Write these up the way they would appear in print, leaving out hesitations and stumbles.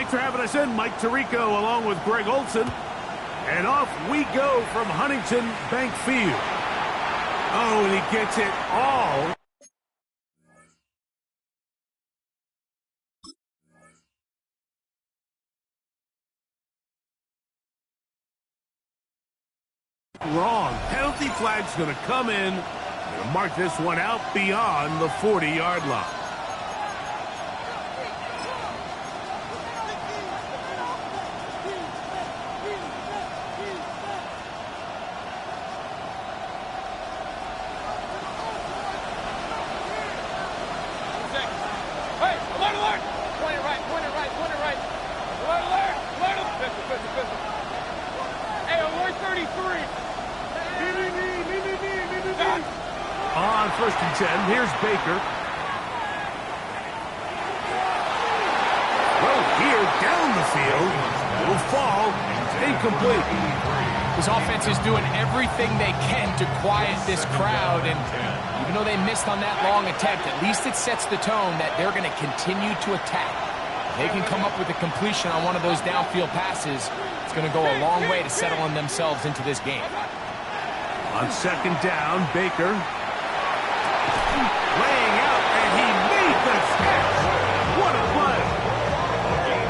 Thanks for having us in, Mike Tirico, along with Greg Olson. And off we go from Huntington Bank Field. Oh, and he gets it all. Wrong. Penalty flag's going to come in. Going to mark this one out beyond the 40-yard line. On 1st and 10, here's Baker. Well, here, down the field, will fall, incomplete. This offense is doing everything they can to quiet this crowd, and even though they missed on that long attempt, at least it sets the tone that they're going to continue to attack. If they can come up with a completion on one of those downfield passes, it's going to go a long way to settling themselves into this game. On 2nd down, Baker. Laying out, and he made the catch. What a play.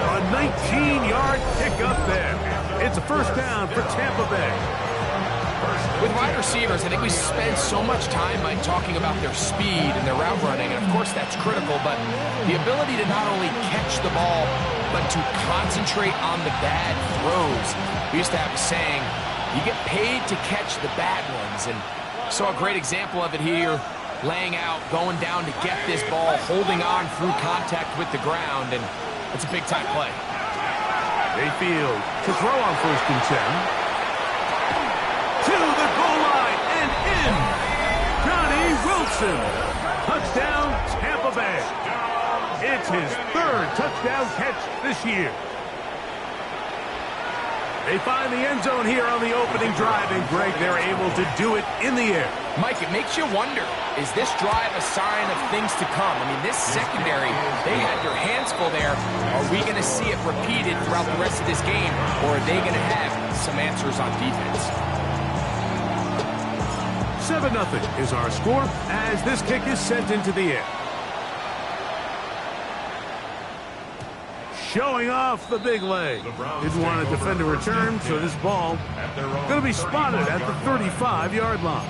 A 19-yard pickup there. It's a 1st down for Tampa Bay. With wide receivers, I think we spend so much time by talking about their speed and their route running, and of course that's critical, but the ability to not only catch the ball, but to concentrate on the bad throws. We used to have a saying, you get paid to catch the bad ones, and saw a great example of it here. Laying out, going down to get this ball, holding on through contact with the ground, and it's a big-time play. Mayfield to throw on 1st and 10. To the goal line and in. Johnny Wilson. Touchdown, Tampa Bay. It's his 3rd touchdown catch this year. They find the end zone here on the opening drive, and Greg, they're able to do it in the air. Mike, it makes you wonder, is this drive a sign of things to come? I mean, this secondary, they had their hands full there. Are we going to see it repeated throughout the rest of this game, or are they going to have some answers on defense? 7-0 is our score as this kick is sent into the air. Showing off the big leg. Didn't want to defend a return, so this ball going to be spotted at the 35-yard line.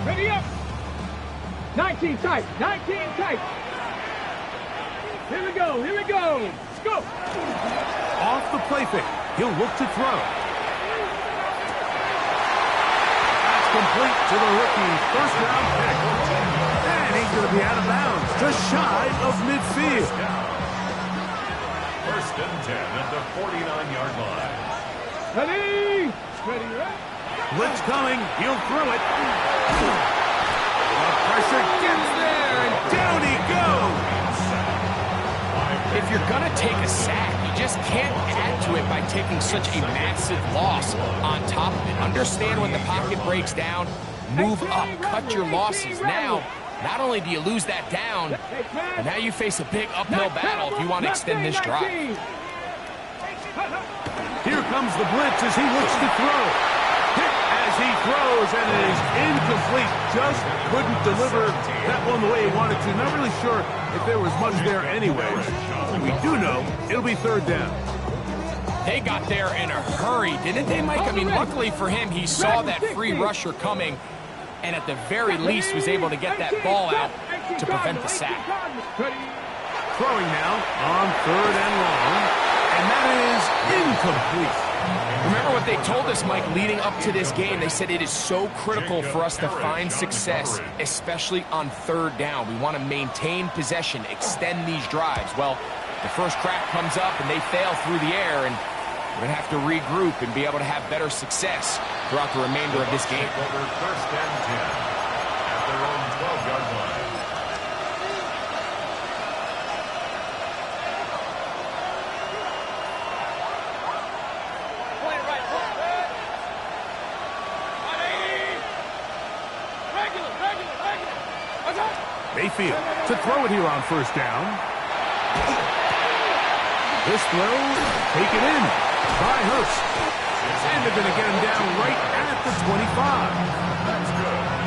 Ready up. 19 tight. 19 tight. Here we go. Here we go. Let's go. Off the play fake. He'll look to throw. Complete to the rookie, 1st-round pick. And he's going to be out of bounds, just shy of midfield. 1st and 10 at the 49-yard line. Ready? Ready, right? Blitz coming, he'll throw it. The pressure gets there, and down he goes. If you're going to take a sack, you just can't add to it by taking such a massive loss on top of it. Understand when the pocket breaks down, move up, cut your losses. Now, not only do you lose that down, but now you face a big uphill battle if you want to extend this drive. Here comes the blitz as he looks to throw. Hit as he throws, and it is incomplete. Just couldn't deliver that one the way he wanted to. Not really sure if there was much there anyway. We do know it'll be 3rd down. They got there in a hurry, didn't they, Mike? I mean, luckily for him, he saw that free rusher coming, and at the very least was able to get that ball out to prevent the sack. Throwing now on 3rd and long, and that is incomplete. Remember what they told us, Mike, leading up to this game. They said it is so critical for us to find success, especially on 3rd down. We want to maintain possession, extend these drives. Well, the first crack comes up and they fail through the air, and we're going to have to regroup and be able to have better success throughout the remainder of this game. Over 1st and 10 at their own 12-yard line. Mayfield to throw it here on first down. This throw taken in by Hurst. And they're going to get him down right at the 25.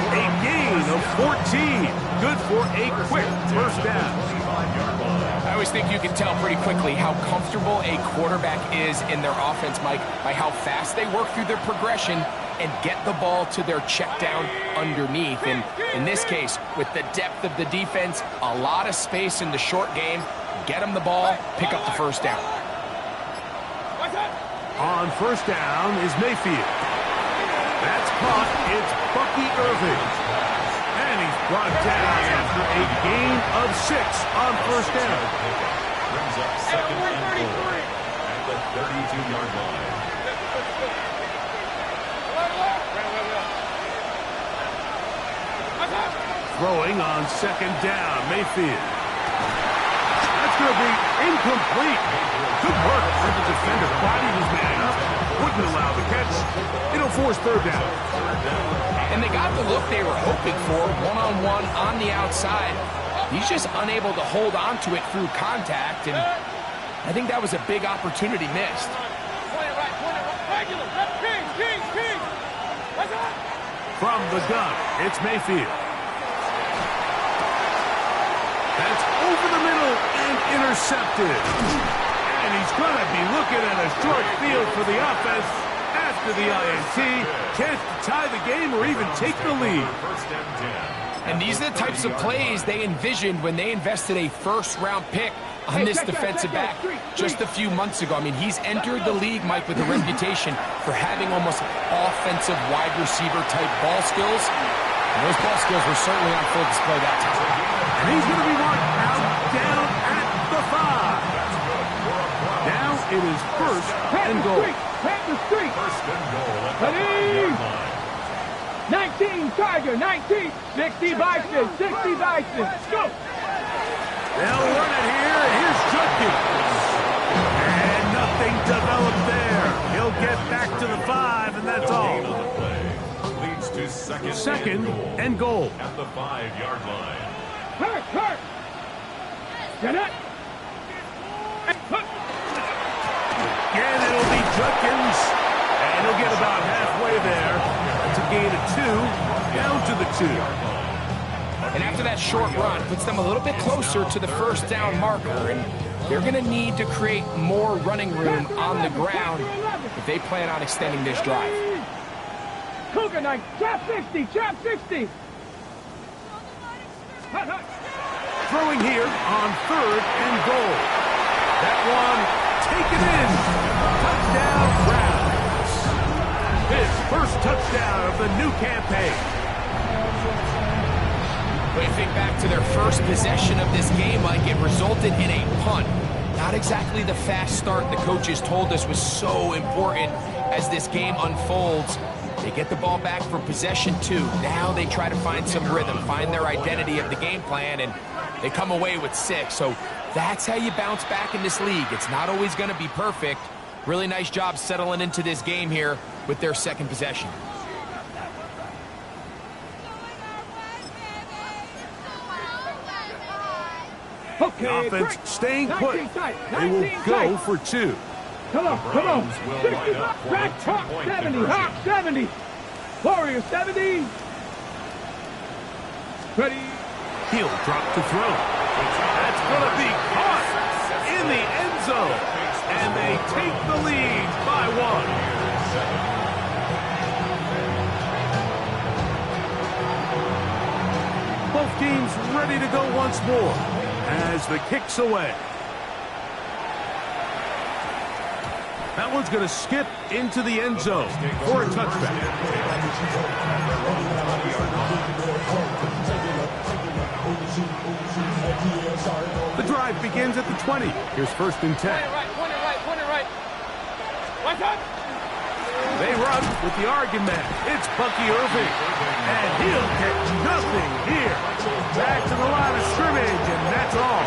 A gain of 14. Good for a quick first down. I always think you can tell pretty quickly how comfortable a quarterback is in their offense, Mike, by how fast they work through their progression and get the ball to their check down underneath. And in this case, with the depth of the defense, a lot of space in the short game, get them the ball, pick up the first down. On first down is Mayfield. That's caught. It's Bucky Irving. And he's brought down after a gain of 6 on first down. Brings up second and goal at the 32-yard line. Throwing on second down, Mayfield. That's going to be incomplete. Good work for the defender. Bodied his man up. Wouldn't allow the catch. It'll force third down. And they got the look they were hoping for, one-on-one on the outside. He's just unable to hold on to it through contact, and I think that was a big opportunity missed. From the gun, it's Mayfield. That's over the middle and intercepted. And he's going to be looking at a short field for the offense after the INT. Can't tie the game or even take the lead. And these are the types of plays they envisioned when they invested a first-round pick on this defensive back just a few months ago. I mean, he's entered the league, Mike, with a reputation for having almost offensive wide receiver type ball skills. And those ball skills were certainly on full display that time. And he's going to be marked out down at the 5. Now it is first and goal. Panther Street. First and goal at the Ready? 5-yard line. 19 Tiger, 19. 60 Bison, 60 Bison. Go. They'll run it here. Here's Judkins. And nothing developed there. He'll get back to the 5, and that's all. Gain on the play leads to second and goal at the 5-yard line. Hurt. Get it. Again, it'll be Judkins. And he'll get about halfway there. That's a gain of 2. Down to the 2. And after that short run, puts them a little bit closer to the first down marker. And they're going to need to create more running room on the ground if they plan on extending this drive. Cougar Knight, chap 60, chap 60. Throwing here on third and goal. That one taken in. Touchdown, Browns. His first touchdown of the new campaign. When you think back to their first possession of this game, Mike, it resulted in a punt. Not exactly the fast start the coaches told us was so important as this game unfolds. They get the ball back for possession 2. Now they try to find some rhythm, find their identity of the game plan, and they come away with 6. So that's how you bounce back in this league. It's not always going to be perfect. Really nice job settling into this game here with their second possession. The offense staying put. They will go for 2. Come on. 65, crack, hop 70, hop 70. Warrior 70. Ready. He'll drop to throw. That's going to be caught in the end zone. And they take the lead by 1. Both teams ready to go once more as the kick's away. That one's going to skip into the end zone for a touchback. The drive begins at the 20. Here's first and 10. Point it right. Watch out. They run with the argument. It's Bucky Irving. And he'll get nothing here. Back to the line of scrimmage, and that's all.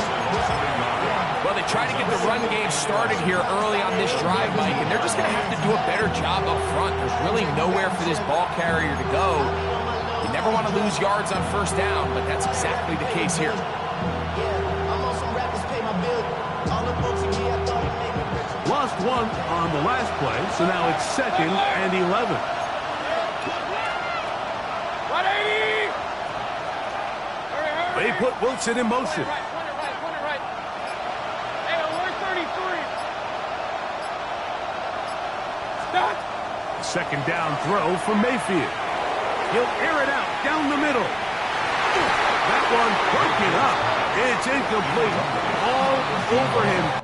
Well, they try to get the run game started here early on this drive, Mike, and they're just going to have to do a better job up front. There's really nowhere for this ball carrier to go. You never want to lose yards on first down, but that's exactly the case here. Lost one on the last play, so now it's 2nd and 11. They put Wilson in motion. Second down throw from Mayfield. He'll air it out down the middle. That one broken up. It's incomplete. All over him.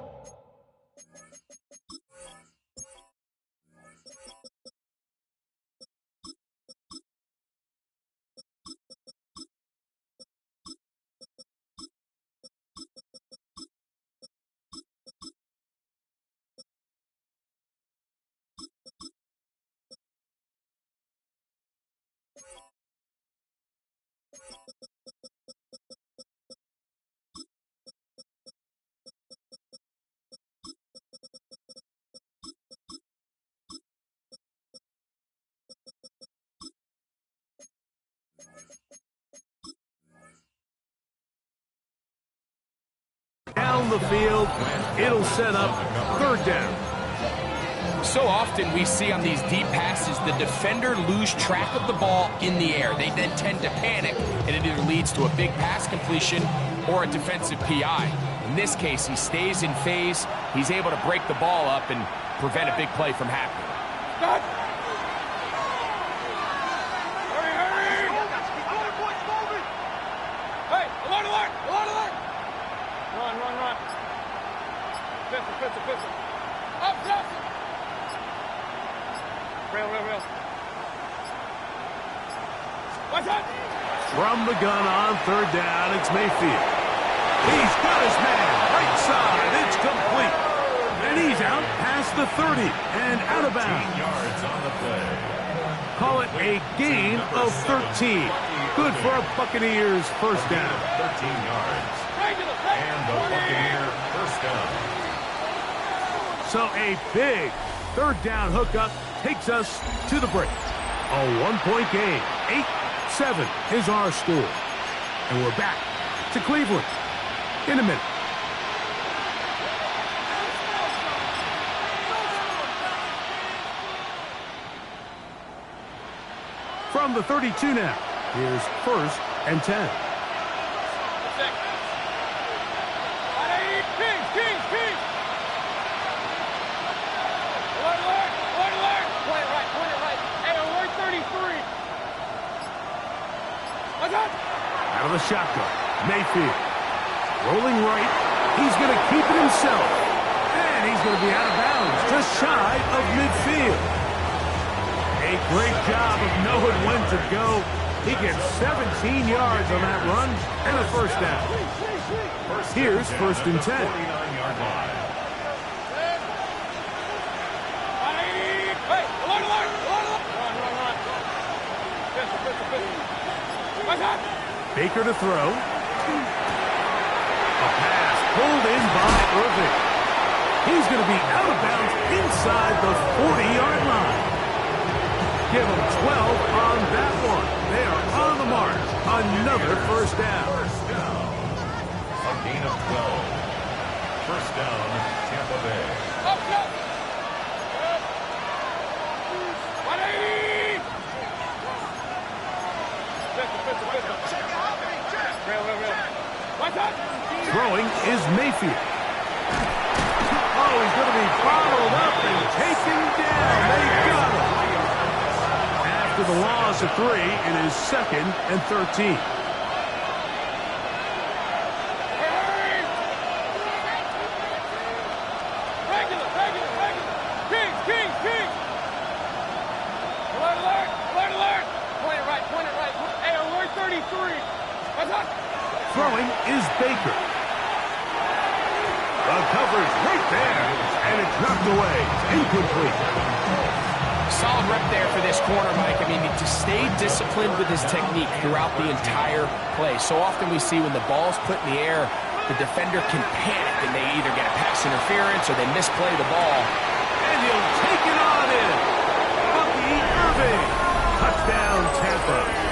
Down the field, it'll set up 3rd down. So often we see on these deep passes, the defender lose track of the ball in the air. They then tend to panic, and it either leads to a big pass completion or a defensive PI. In this case, he stays in phase. He's able to break the ball up and prevent a big play from happening. From the gun on 3rd down, it's Mayfield. He's got his man right side. It's complete. And he's out past the 30 and out of bounds. Yards on the play. Call it a gain of 13. Good for a Buccaneers first down. 13 yards. And the Buccaneer first down. So a big 3rd down hookup takes us to the break. A 1-point game. 8-7 is our score. And we're back to Cleveland in a minute. From the 32 now, here's 1st and 10. Out of the shotgun, Mayfield. Rolling right. He's going to keep it himself. And he's going to be out of bounds, just shy of midfield. A great job of knowing when to go. He gets 17 yards on that run and a first down. Here's 1st and 10. 49-yard line. Baker to throw. A pass pulled in by Irving. He's going to be out of bounds inside the 40-yard line. Give him 12 on that one. They are on the mark. Another first down. A gain of 12. First down, Tampa Bay. Throwing is Mayfield. Oh, he's going to be bottled up and taken down. They got him. After the loss of 3, it is 2nd and 13. Throwing is Baker. The coverage right there, and it's knocked away. Incomplete. Solid rep there for this corner, Mike. I mean, to stay disciplined with his technique throughout the entire play. So often we see when the ball's put in the air, the defender can panic, and they either get a pass interference or they misplay the ball. And he'll take it on in. Bucky Irving. Touchdown, Tampa.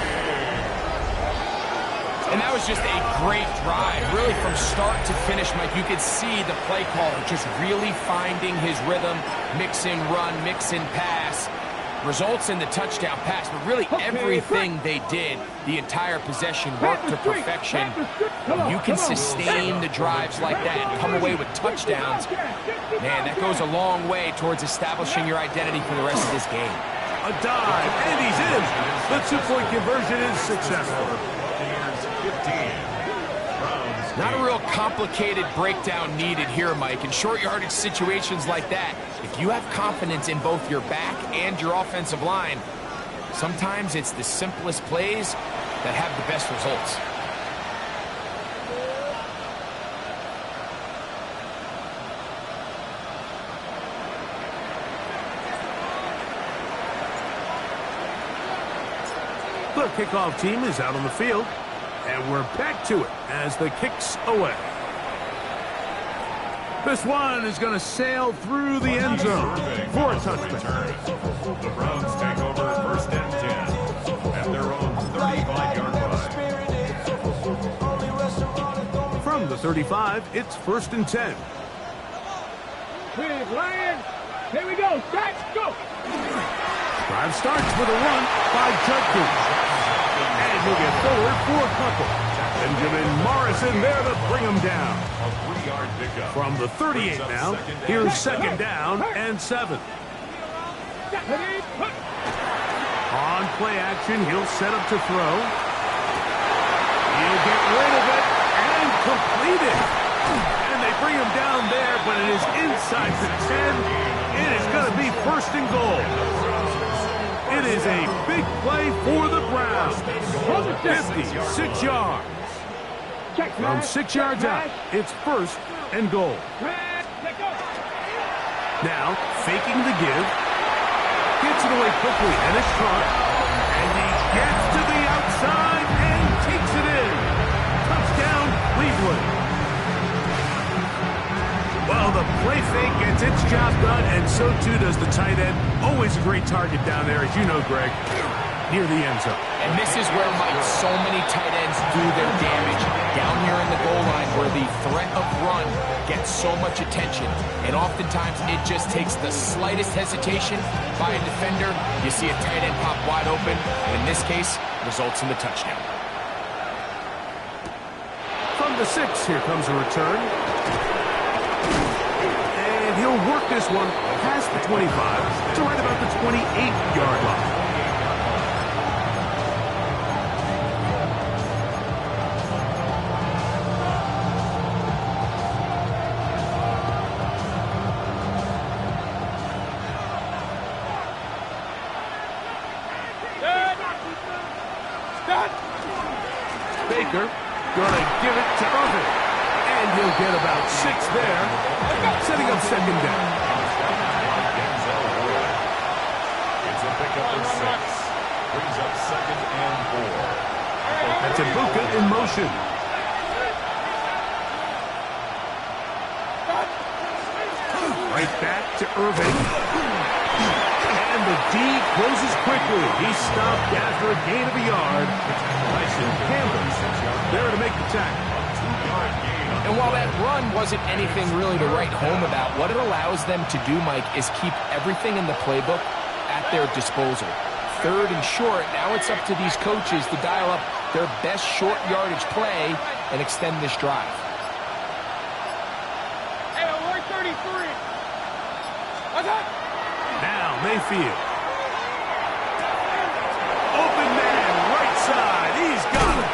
And that was just a great drive. Really, from start to finish, Mike, you could see the play caller just really finding his rhythm, mix and run, mix and pass. Results in the touchdown pass, but really everything they did, the entire possession worked to perfection. You can sustain the drives like that and come away with touchdowns. Man, that goes a long way towards establishing your identity for the rest of this game. A dive, and he's in. The two-point conversion is successful. Not a real complicated breakdown needed here, Mike. In short yardage situations like that, if you have confidence in both your back and your offensive line, sometimes it's the simplest plays that have the best results. The kickoff team is out on the field, and we're back to it as the kick's away. This one is going to sail through the end zone for a touchdown. The Browns take over first and 10 at their own 35-yard line. From the 35, it's first and 10. Cleveland. Here we go. Stretch. Go. Drive starts with a run by Judkins. And he'll get forward for a couple. Benjamin Morrison there to bring him down. A 3-yard pickup. From the 38 now, here's second down and 7. On play action, he'll set up to throw. He'll get rid of it and complete it. And they bring him down there, but it is inside the 10. It is going to be first and goal. It is a big play for the Browns. 56 yards. From 6 yards out, it's first and goal. Now, faking the give. Gets it away quickly, and it's caught. And he gets to the outside and takes it in. Touchdown, Cleveland. Well, the play fake gets its job done, and so too does the tight end. Always a great target down there, as you know, Greg, near the end zone. And this is where, Mike, so many tight ends do their damage. Down here in the goal line where the threat of run gets so much attention. And oftentimes it just takes the slightest hesitation by a defender. You see a tight end pop wide open. And in this case, results in the touchdown. From the 6, here comes a return. And he'll work this one past the 25 to right about the 28-yard line. Baker gonna give it to Irvin. And he'll get about 6 there, setting up second down. It's a pickup of 6. Brings up second and 4. That's Ibuka in motion. Right back to Irving. And the D closes quickly. He's stopped after a gain of a yard. Tyson Campbell there to make the tackle. And while that run wasn't anything really to write home about, what it allows them to do, Mike, is keep everything in the playbook at their disposal. Third and short, now it's up to these coaches to dial up their best short yardage play and extend this drive. Hey, 133. What's up? Now Mayfield. Open man, right side. He's got it.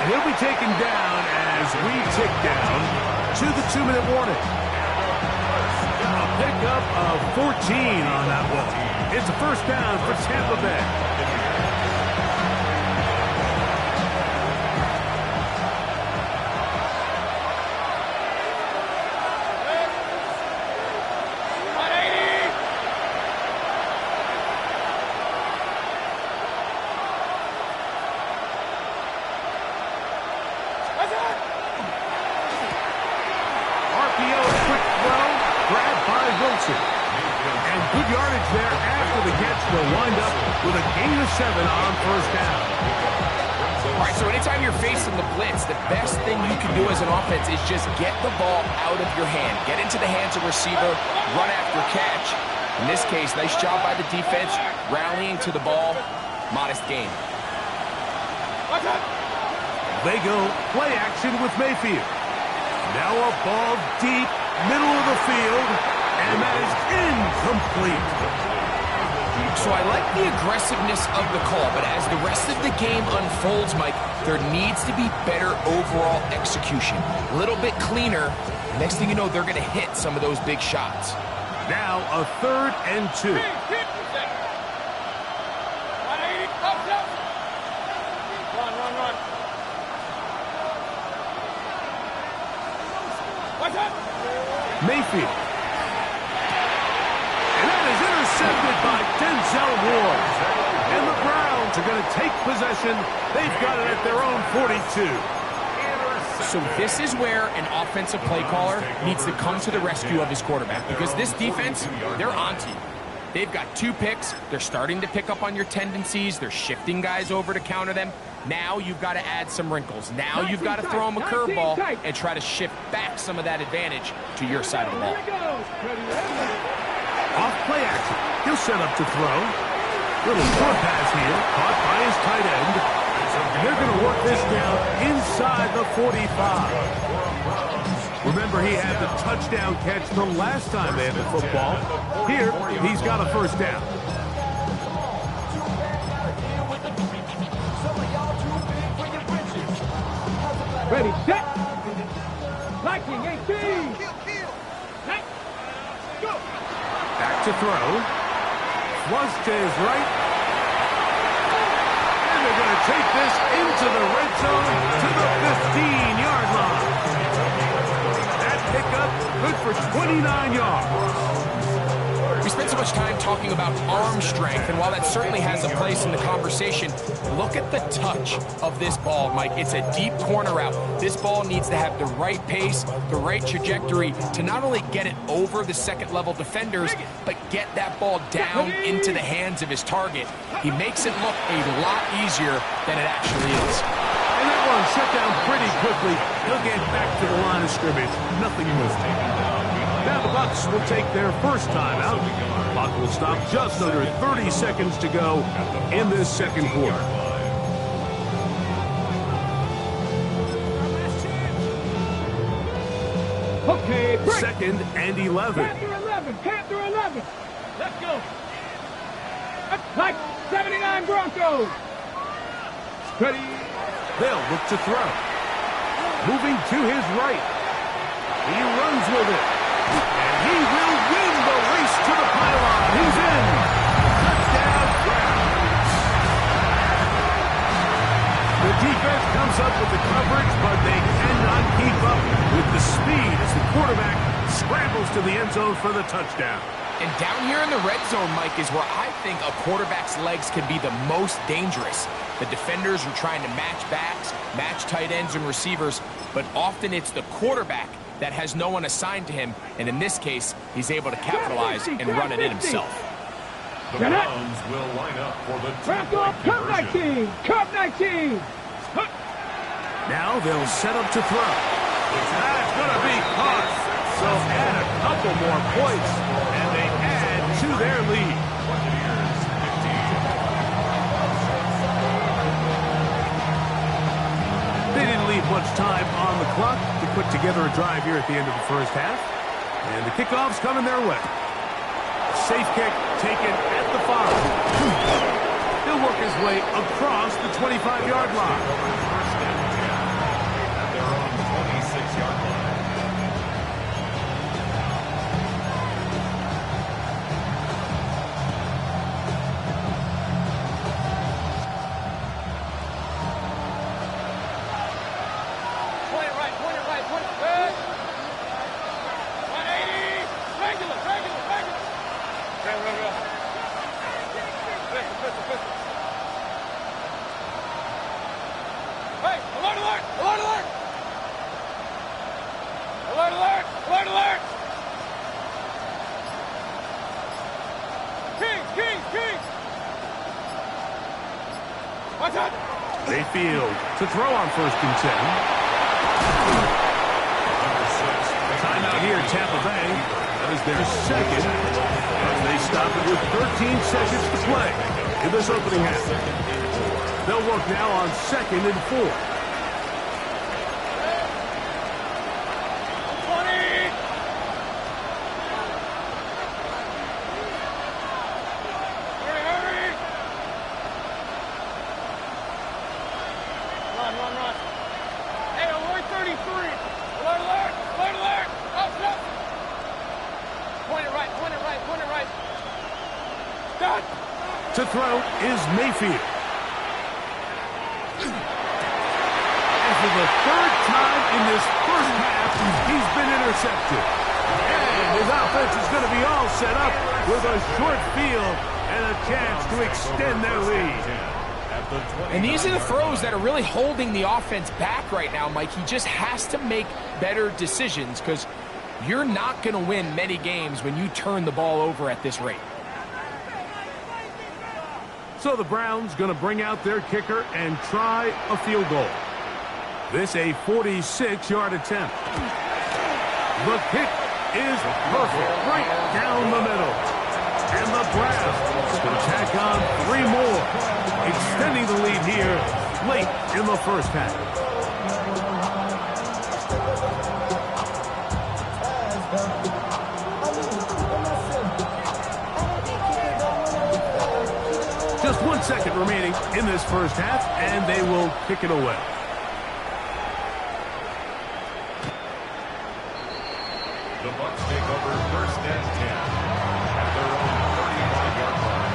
And he'll be taken down as we tick down to the 2-minute warning. A pickup of 14 on that one. It's a first down for Tampa Bay. And good yardage there after the catch. They'll wind up with a gain of 7 on first down. All right, so anytime you're facing the blitz, the best thing you can do as an offense is just get the ball out of your hand. Get into the hands of receiver, run after catch. In this case, nice job by the defense, rallying to the ball. Modest gain. They go play action with Mayfield. Now a ball deep, middle of the field, and that is incomplete. So I like the aggressiveness of the call, but as the rest of the game unfolds, Mike, there needs to be better overall execution. A little bit cleaner. Next thing you know, they're going to hit some of those big shots. Now a 3rd and 2. Mayfield. And that is intercepted by Denzel Ward. And the Browns are going to take possession. They've got it at their own 42. So this is where an offensive play caller needs to come to the rescue of his quarterback, because this defense, they're onto you. They've got 2 picks. They're starting to pick up on your tendencies. They're shifting guys over to counter them. Now you've got to add some wrinkles. Now you've got to throw them a curveball and try to shift back some of that advantage to your side of the ball. Off play action. He'll set up to throw. Little short pass here, caught by his tight end. And they're going to work this down inside the 45. Remember, he had the touchdown catch the last time they had the football. Here, he's got a first down. Ready, set. Liking 18. Back to throw. Flush to his right. And they're going to take this into the red zone to the 15-yard line. That pickup good for 29 yards. We spent so much time talking about arm strength, and while that certainly has a place in the conversation, look at the touch of this ball, Mike. It's a deep corner route. This ball needs to have the right pace, the right trajectory to not only get it over the second-level defenders, but get that ball down into the hands of his target. He makes it look a lot easier than it actually is. And that one shut down pretty quickly. He'll get back to the line of scrimmage. Nothing more. Now the Bucks will take their first time out. Clock will stop just under 30 seconds to go in this second quarter. Okay, break. 2nd and 11. Panther 11. Let's go. Like 79 Broncos. Ready. They'll look to throw. Moving to his right. He runs with it. And he will win the race to the pylon. He's in. Touchdown, Browns. The defense comes up with the coverage, but they cannot keep up with the speed as the quarterback scrambles to the end zone for the touchdown. And down here in the red zone, Mike, is where I think a quarterback's legs can be the most dangerous. The defenders are trying to match backs, match tight ends and receivers, but often it's the quarterback that has no one assigned to him, and in this case, he's able to capitalize and run it in himself. The Browns will line up for the Curve 19. Curve 19. Now they'll set up to throw. That's going to be caught. So add a couple more points, and they add to their lead. They didn't leave much time on the clock to put together a drive here at the end of the first half. And the kickoff's coming their way. Safe kick taken at the 5. He'll work his way across the 25-yard line. First down at their own 26-yard line. Mayfield to throw on 1st and 10. Timeout here, Tampa Bay. That is their second. And they stop it with 13 seconds to play in this opening half. They'll work now on 2nd and 4. To throw is Mayfield. And for the 3rd time in this first half, he's been intercepted. And his offense is going to be all set up with a short field and a chance to extend their lead. And these are the throws that are really holding the offense back right now, Mike. He just has to make better decisions because you're not going to win many games when you turn the ball over at this rate. So the Browns going to bring out their kicker and try a field goal. This a 46-yard attempt. The kick is perfect, right down the middle. And the Browns can tack on 3 more, extending the lead here late in the first half. Just 1 second remaining in this first half, and they will kick it away. The Bucks take over 1st and 10 at their own 35-yard line.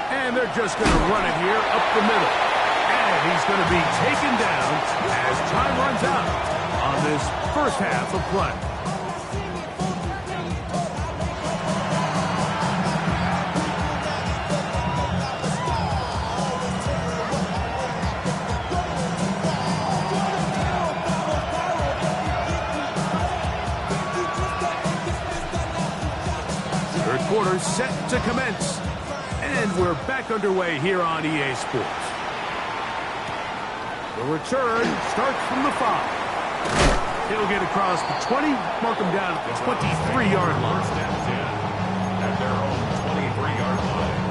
And they're just going to run it here up the middle. And he's going to be taken down as time runs out on this first half of play. Third quarter set to commence. And we're back underway here on EA Sports. The return starts from the 5. He'll get across the 20, mark him down at the 23-yard line. 1st and 10 at their own 23-yard line.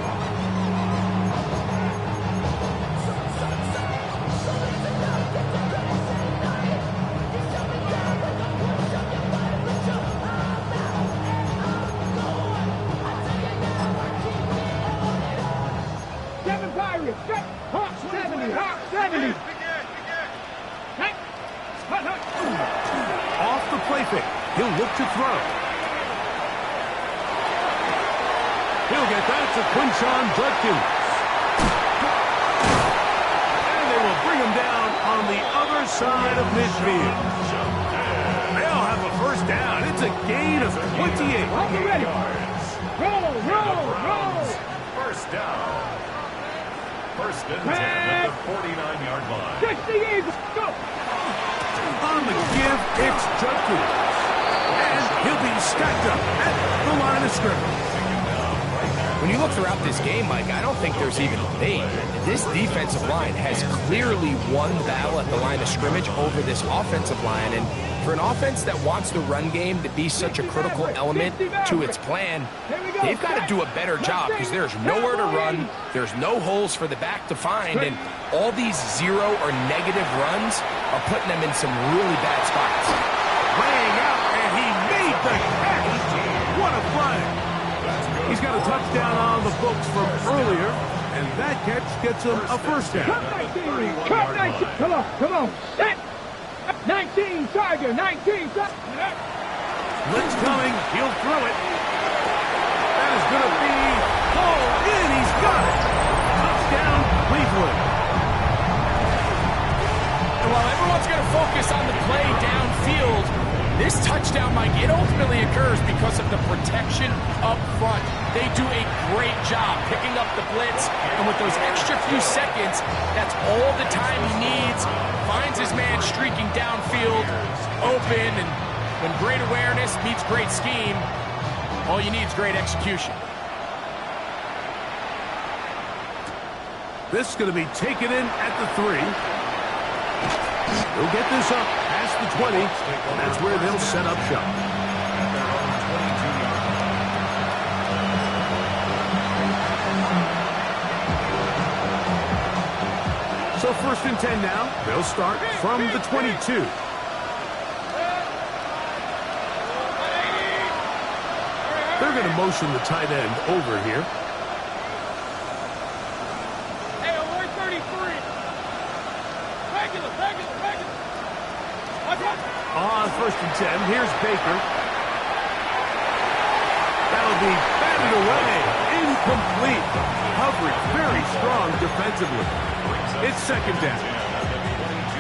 Hawk 70, Hawk 70. Off the play fake. He'll look to throw. He'll get that to Quinshon Judkins. And they will bring him down on the other side of midfield. They'll have a 1st down. It's a gain of 28. Ready. Roll. 1st down. 1st and 10 at the 49-yard line. 60 Eagles, go! On the give, it's Judkins. And he'll be stacked up at the line of scrimmage. When you look throughout this game, Mike, I don't think there's even a debate. This defensive line has clearly won the battle at the line of scrimmage over this offensive line. And for an offense that wants the run game to be such a critical element to its plan, they've got to do a better job because there's nowhere to run, there's no holes for the back to find, and all these 0 or negative runs are putting them in some really bad spots. Laying out, and he made the catch. What a play. He's got a touchdown on the books from earlier, and that catch gets him a 1st down. Cut 19. Come on. 19, Tiger, 19. Blitz coming. He'll throw it. That is going to be hauled in. He's got it. Touchdown, Cleveland. And while everyone's going to focus on the play downfield, field, this touchdown, Mike, it ultimately occurs because of the protection up front. They do a great job picking up the blitz, and with those extra few seconds, that's all the time he needs. Finds his man streaking downfield, open, and when great awareness meets great scheme, all you need is great execution. This is going to be taken in at the 3. He'll get this up past the 20, and that's where they'll set up shop. So 1st and 10 now. They'll start from the 22. They're going to motion the tight end over here. Hey, alert 33. Regular. On 1st and 10, here's Baker. That'll be batted away. Incomplete. Coverage very strong defensively. It's 2nd down.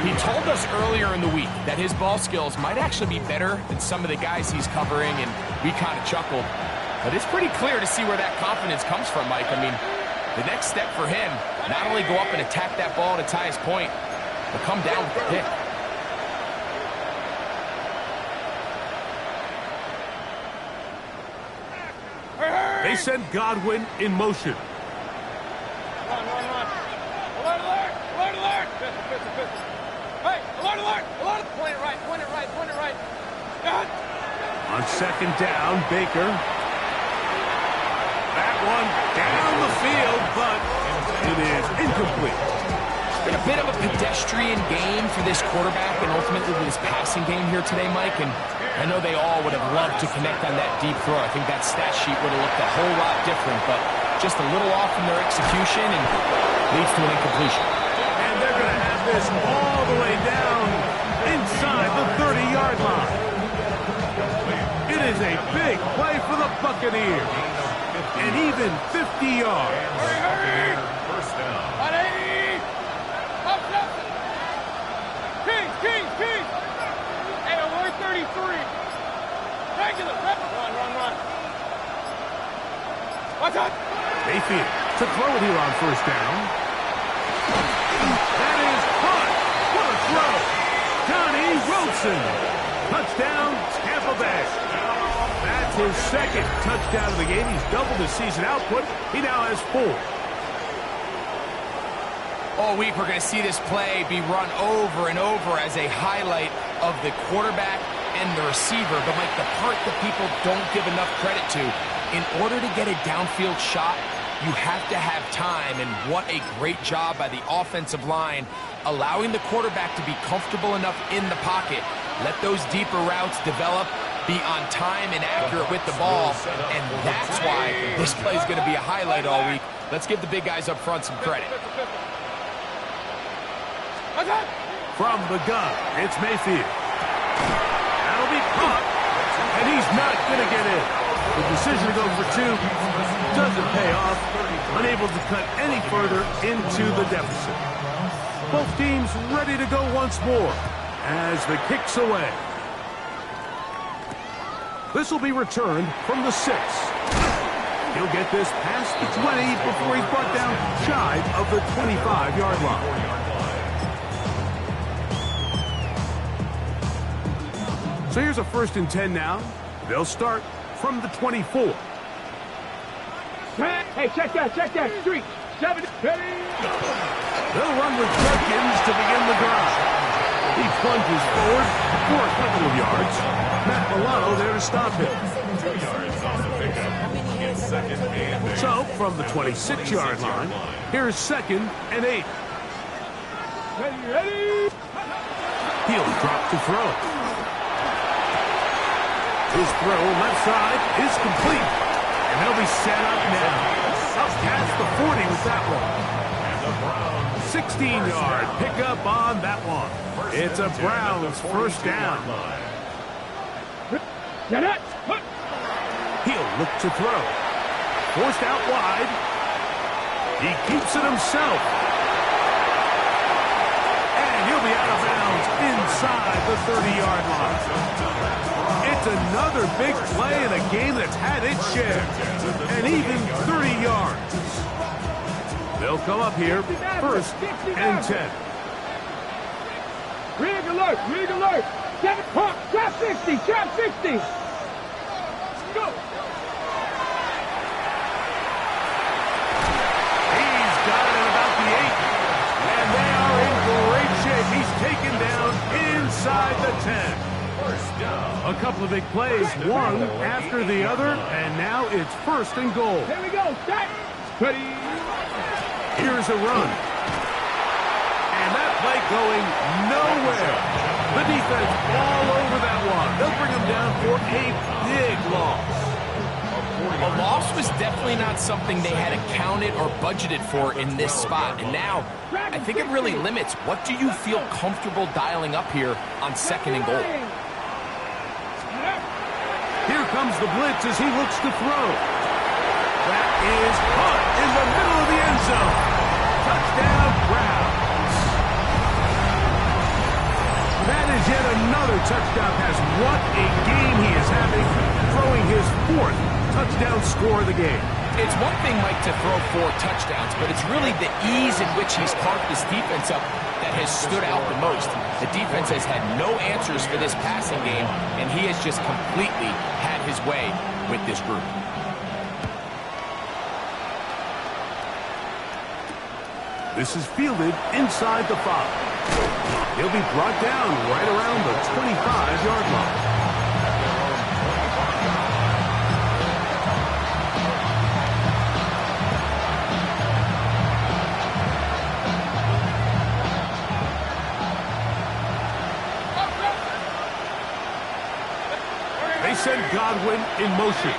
He told us earlier in the week that his ball skills might actually be better than some of the guys he's covering, and we kind of chuckled. But it's pretty clear to see where that confidence comes from, Mike. I mean, the next step for him, not only go up and attack that ball to tie his point, but come down with the pick. They send Godwin in motion. Run. Alert. Pistol. Hey, alert. Point it right. God. On 2nd down, Baker. That one down the field, but it is incomplete. Been a bit of a pedestrian game for this quarterback and ultimately this passing game here today, Mike. And I know they all would have loved to connect on that deep throw. I think that stat sheet would have looked a whole lot different, but just a little off in their execution and leads to an incompletion. And they're going to have this all the way down inside the 30-yard line. It is a big play for the Buccaneers. And even 50 yards. Hurry. 1st down. 180. Up. Kings. Hey, alert 33. Regular. Run. Watch out. Mayfield to throw it here on 1st down. That is caught. What a throw. Johnny Wilson. Touchdown, Tampa Bay. That's his 2nd touchdown of the game. He's doubled his season output. He now has 4. All week, we're going to see this play be run over and over as a highlight of the quarterback and the receiver. But, Mike, the part that people don't give enough credit to, in order to get a downfield shot, you have to have time. And what a great job by the offensive line, allowing the quarterback to be comfortable enough in the pocket. Let those deeper routes develop, be on time and accurate with the ball. And that's why this play is going to be a highlight all week. Let's give the big guys up front some credit. From the gun, it's Mayfield. That'll be caught, and he's not going to get in. The decision to go for 2 doesn't pay off, unable to cut any further into the deficit. Both teams ready to go once more as the kick's away. This will be returned from the 6. He'll get this past the 20 before he's brought down shy of the 25-yard line. So here's a 1st and 10 now. They'll start from the 24. Hey, check that. Street. 7. They'll run with Perkins to begin the drive. He plunges forward for a couple of yards. Matt Milano there to stop him. 2 yards on the pickup. It's 2nd and 8. So from the 26-yard line, here's 2nd and 8. Ready. He'll drop to throw. His throw left side is complete. And they'll be set up now. Up past the 40 with that one. 16-yard pickup on that one. It's a Browns 1st down. He'll look to throw. Forced out wide. He keeps it himself. And he'll be out of bounds inside the 30-yard line. It's another big play in a game that's had its share. And even 30 yards. They'll come up here, first and 10. Rig alert, rig alert. Trap 60, trap 60. Go. He's got it at about the 8. And they are in great shape. He's taken down inside the 10. A couple of big plays, one after the other, and now it's first and goal. Here we go, set, ready. Here's a run. And that play going nowhere. The defense all over that one. They'll bring him down for a big loss. A loss was definitely not something they had accounted or budgeted for in this spot. And now, I think it really limits what do you feel comfortable dialing up here on second and goal. Here comes the blitz as he looks to throw. That is caught in the middle of the end zone. Touchdown, Browns. That is yet another touchdown pass. What a game he is having, throwing his 4th touchdown score of the game. It's one thing, Mike, to throw 4 touchdowns, but it's really the ease in which he's carved this defense up that has stood out the most. The defense has had no answers for this passing game, and he has just completely had his way with this group. This is fielded inside the 5. He'll be brought down right around the 25-yard line. They send Godwin in motion.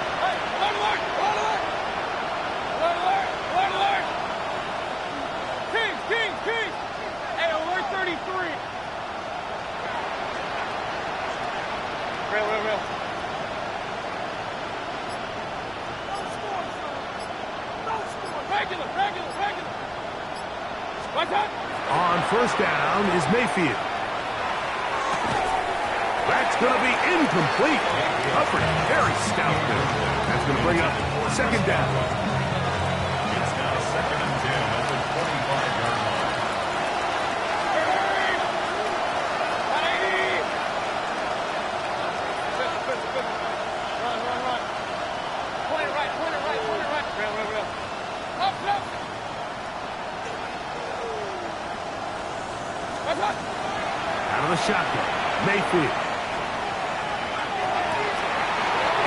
Hey, alert 33. Real. Regular. What's that? On first down is Mayfield. That's going to be incomplete. Hubbard, very stout there. That's going to bring up second down. It's now second and 10 at the 25-yard line. Run. Point it right. Real. Up. Out of the shotgun, Mayfield.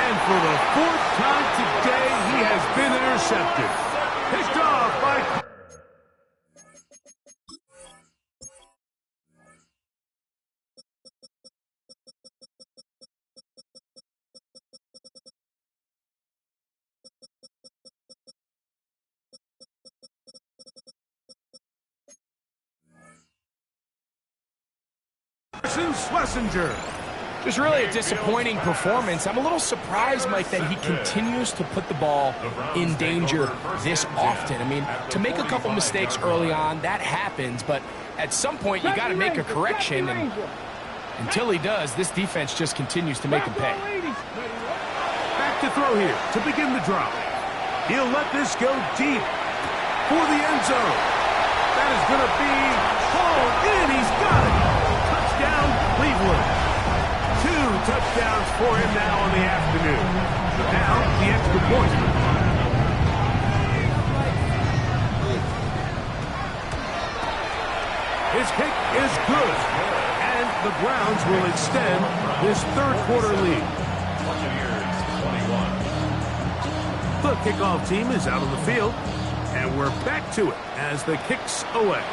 And for the 4th time today, he has been intercepted. Picked off by... Schlesinger. Just really a disappointing performance. I'm a little surprised, Mike, that he continues to put the ball in danger this often. I mean, to make a couple mistakes early on, that happens, but at some point you got to make a correction, and until he does, this defense just continues to make him pay. Back to throw here to begin the drive. He'll let this go deep for the end zone. That is going to be hauled in. He's got it. Touchdown, Cleveland. 2 touchdowns for him now on the afternoon. Now, the extra point. His kick is good. And the Browns will extend this 3rd quarter lead. Buccaneers 21. The kickoff team is out on the field. And we're back to it as the kick's away.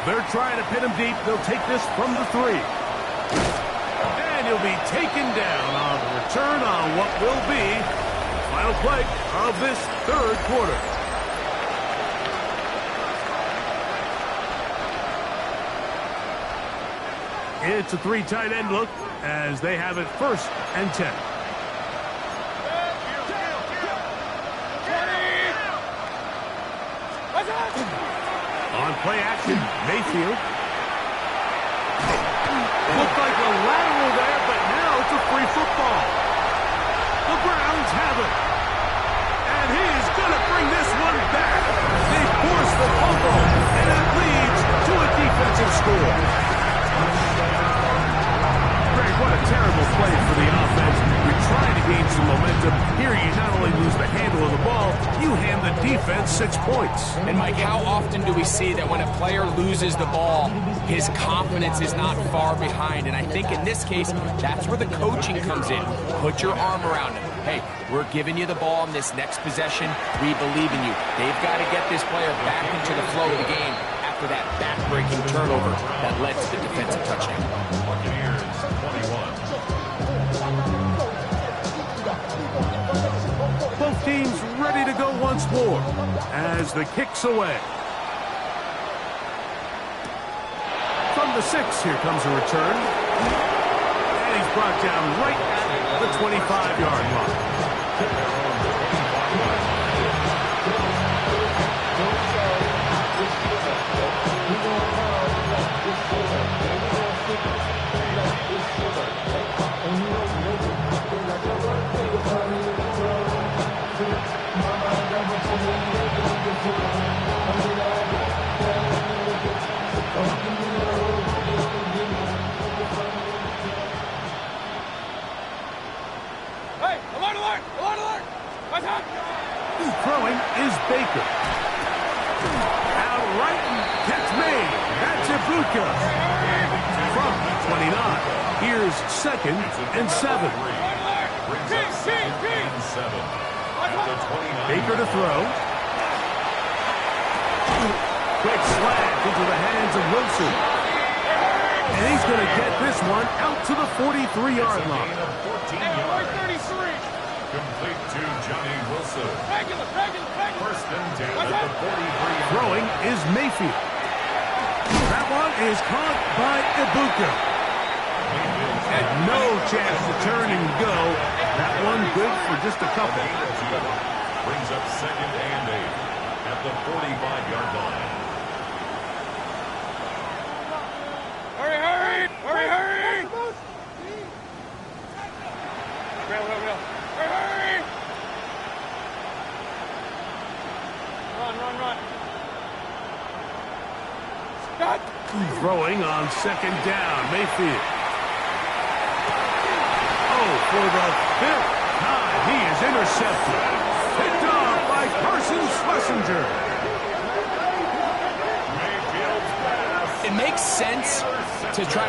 They're trying to pin him deep. They'll take this from the 3. And he'll be taken down on the return on what will be the final play of this 3rd quarter. It's a 3 tight end look as they have it 1st and 10. On play action, Mayfield. some momentum. Here you not only lose the handle of the ball, you hand the defense 6 points. And Mike, how often do we see that when a player loses the ball, his confidence is not far behind? And I think in this case, that's where the coaching comes in. Put your arm around him. Hey, we're giving you the ball in this next possession. We believe in you. They've got to get this player back into the flow of the game after that back-breaking turnover that led to the defensive touchdown. Buccaneers 21. Both teams ready to go once more as the kick's away. From the 6, here comes a return. And he's brought down right at the 25-yard line. Throwing is Baker. Out right, catch made. That's Ibuka. From 29, here's 2nd and 7. Brings up 2nd and 7. At the 29. Baker to throw. Quick slant into the hands of Wilson. And he's going to get this one out to the 43-yard line. 14 yards. Complete to Johnny Wilson. First and 10 at the 43. Throwing is Mayfield. That one is caught by Ibuka. And no chance to turn and go. That one good for just a couple. Brings up 2nd and 8 at the 45-yard line. Hurry! Real. Hurry! Run. Stop! Throwing on 2nd down, Mayfield. Oh, for the 5th time, he is intercepted. Picked off by Carson Schlesinger. It makes sense to try